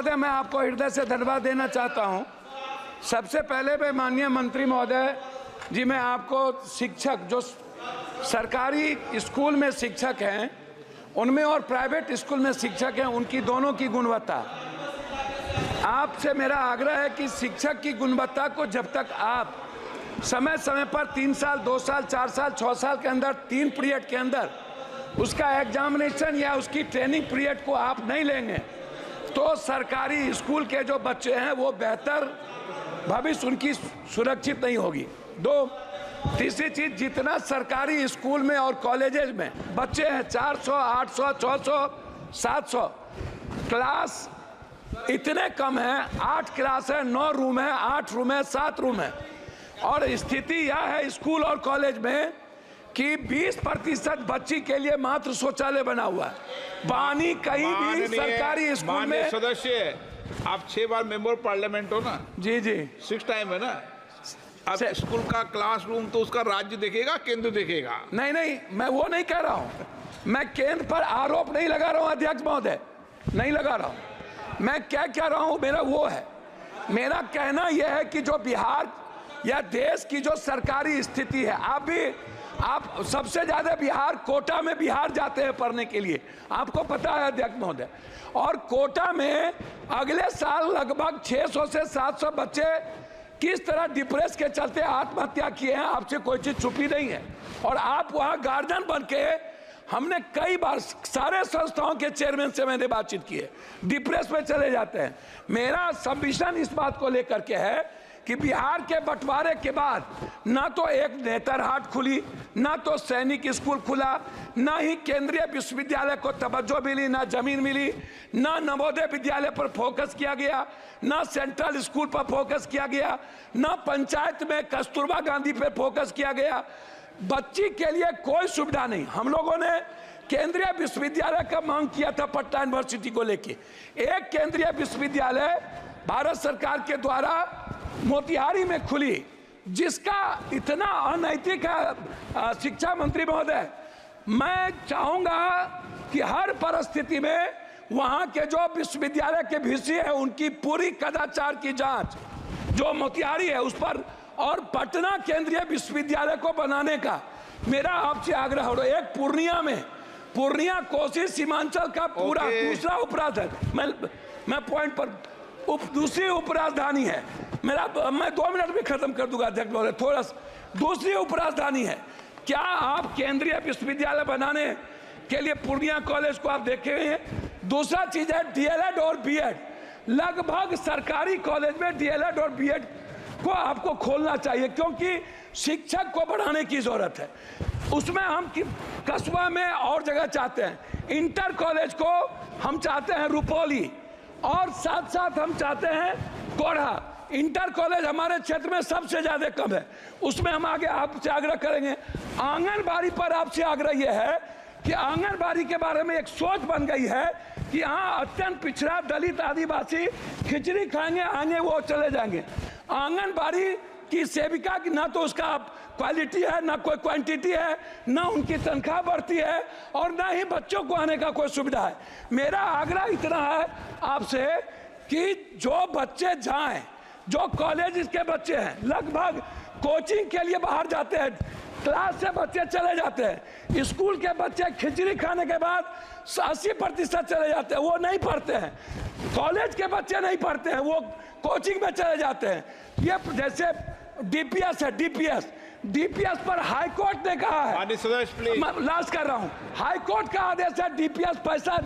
महोदय, मैं आपको हृदय से धन्यवाद देना चाहता हूं। सबसे पहले मैं माननीय मंत्री महोदय जी, मैं आपको शिक्षक जो सरकारी स्कूल में शिक्षक हैं उनमें और प्राइवेट स्कूल में शिक्षक हैं, उनकी दोनों की गुणवत्ता, आपसे मेरा आग्रह है कि शिक्षक की गुणवत्ता को जब तक आप समय समय पर 3 साल, 2 साल, 4 साल, 6 साल के अंदर 3 पीरियड के अंदर उसका एग्जामिनेशन या उसकी ट्रेनिंग पीरियड को आप नहीं लेंगे तो सरकारी स्कूल के जो बच्चे हैं वो बेहतर भविष्य उनकी सुरक्षित नहीं होगी। तीसरी चीज, जितना सरकारी स्कूल में और कॉलेजेस में बच्चे हैं 400, 800, 600, 700, क्लास इतने कम हैं। 8 क्लास है, 9 रूम है, 8 रूम है, 7 रूम है, और स्थिति यह है स्कूल और कॉलेज में कि 20% बच्ची के लिए मात्र शौचालय बना हुआ है। पानी कहीं भी सरकारी स्कूल में। सदस्य, आप 6 बार मेंबर पार्लियामेंट हो ना? जी जी, 6 टाइम है ना। अब स्कूल का क्लासरूम तो उसका राज्य देखेगा, केंद्र देखेगा? नहीं, मैं वो नहीं कह रहा हूँ। मैं केंद्र पर आरोप नहीं लगा रहा हूँ अध्यक्ष महोदय, नहीं लगा रहा हूँ। मैं क्या कह रहा हूँ, मेरा वो है, मेरा कहना यह है कि जो बिहार या देश की जो सरकारी स्थिति है, आप सबसे ज्यादा बिहार कोटा में बिहार जाते हैं पढ़ने के लिए, आपको पता है अध्यक्ष महोदय। और कोटा में अगले साल लगभग 600 से 700 बच्चे किस तरह डिप्रेस के चलते आत्महत्या किए हैं, आपसे कोई चीज छुपी नहीं है। और आप वहां गार्जियन बन के, हमने कई बार सारे संस्थाओं के चेयरमैन से मैंने बातचीत की है, डिप्रेस में चले जाते हैं। मेरा सबमिशन इस बात को लेकर के है कि बिहार के बंटवारे के बाद ना तो एक नेतरहाट खुली, ना तो सैनिक स्कूल खुला, ना ही केंद्रीय विश्वविद्यालय को तवज्जो मिली, ना जमीन मिली, ना नवोदय विद्यालय पर फोकस किया गया, ना सेंट्रल स्कूल पर फोकस किया गया, ना पंचायत में कस्तूरबा गांधी पर फोकस किया गया। बच्ची के लिए कोई सुविधा नहीं। हम लोगों ने केंद्रीय विश्वविद्यालय का मांग किया था पटना यूनिवर्सिटी को लेके। एक केंद्रीय विश्वविद्यालय भारत सरकार के द्वारा मोतिहारी में खुली, जिसका इतना अनैतिक है। शिक्षा मंत्री महोदय, मैं चाहूंगा कि हर परिस्थिति में वहां के जो विश्वविद्यालय के वीसी है उनकी पूरी कदाचार की जांच जो मोतिहारी है उस पर, और पटना केंद्रीय विश्वविद्यालय को बनाने का मेरा आपसे आग्रह हो। एक पूर्णिया कोसी सीमांचल का पूरा दूसरा उपराजधानी, मैं पॉइंट पर दूसरी उपराजधानी है मेरा, मैं 2 मिनट में खत्म कर दूंगा अध्यक्ष महोदय, थोड़ा सा। दूसरी उपराजधानी है, क्या आप केंद्रीय विश्वविद्यालय बनाने के लिए पूर्णिया कॉलेज को आप देखे हैं? दूसरा चीज है डीएलएड और बीएड। लगभग सरकारी कॉलेज में डीएलएड और बीएड को आपको खोलना चाहिए, क्योंकि शिक्षक को बढ़ाने की जरूरत है। उसमें हम कस्बा में और जगह चाहते हैं, इंटर कॉलेज को हम चाहते हैं रुपौली, और साथ साथ हम चाहते हैं कोढ़ा। इंटर कॉलेज हमारे क्षेत्र में सबसे ज्यादा कम है, उसमें हम आगे आपसे आग्रह करेंगे। आंगनबाड़ी पर आपसे आग्रह यह है कि आंगनबाड़ी के बारे में एक सोच बन गई है कि यहाँ अत्यंत पिछड़ा दलित आदिवासी खिचड़ी खाएंगे, आगे वो चले जाएंगे। आंगनबाड़ी की सेविका की ना तो उसका क्वालिटी है, ना कोई क्वांटिटी है, ना उनकी तनख्वाह बढ़ती है, और ना ही बच्चों को आने का कोई सुविधा है। मेरा आग्रह इतना है आपसे कि जो बच्चे जाएं, जो कॉलेज के बच्चे हैं, लगभग कोचिंग के लिए बाहर जाते हैं, क्लास से बच्चे चले जाते हैं, स्कूल के बच्चे खिचड़ी खाने के बाद 80% चले जाते हैं, वो नहीं पढ़ते हैं। कॉलेज के बच्चे नहीं पढ़ते हैं, वो कोचिंग में चले जाते हैं। ये जैसे डीपीएस है, डीपीएस पर हाई कोर्ट ने कहा है, मैं लास्ट कर रहा हूं, हाई कोर्ट का आदेश है डीपीएस पैसा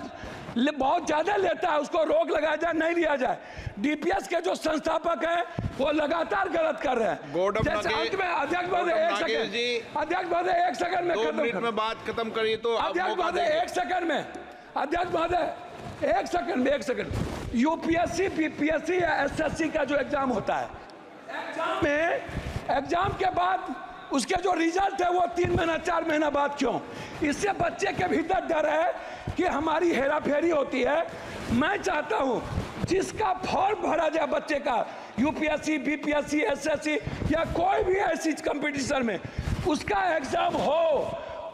बहुत ज्यादा लेता है, उसको रोक लगाया जाए, नहीं लिया जाए। डीपीएस के जो संस्थापक हैं वो लगातार गलत कर रहे हैं। अंत में अध्यक्ष महोदय 1 सेकंड, अध्यक्ष महोदय 1 सेकंड में 2 मिनट में बात खत्म करिए तो अध्यक्ष महोदय 1 सेकंड में, अध्यक्ष महोदय 1 सेकंड। यूपीएससी, बीपीएससी या एसएससी का जो एग्जाम होता है, एग्जाम के बाद उसके जो रिजल्ट है वो 3 महीना 4 महीना बाद क्यों? इससे बच्चे के भीतर डर है कि हमारी हेराफेरी होती है। मैं चाहता हूं जिसका फॉर्म भरा जाए बच्चे का, यूपीएससी, बीपीएससी, एसएससी या कोई भी ऐसी कंपटीशन में, उसका एग्जाम हो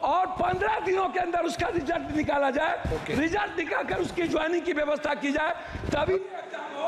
और 15 दिनों के अंदर उसका रिजल्ट निकाला जाए। Okay. रिजल्ट निकालकर उसकी ज्वाइनिंग की व्यवस्था की जाए, तभी एग्जाम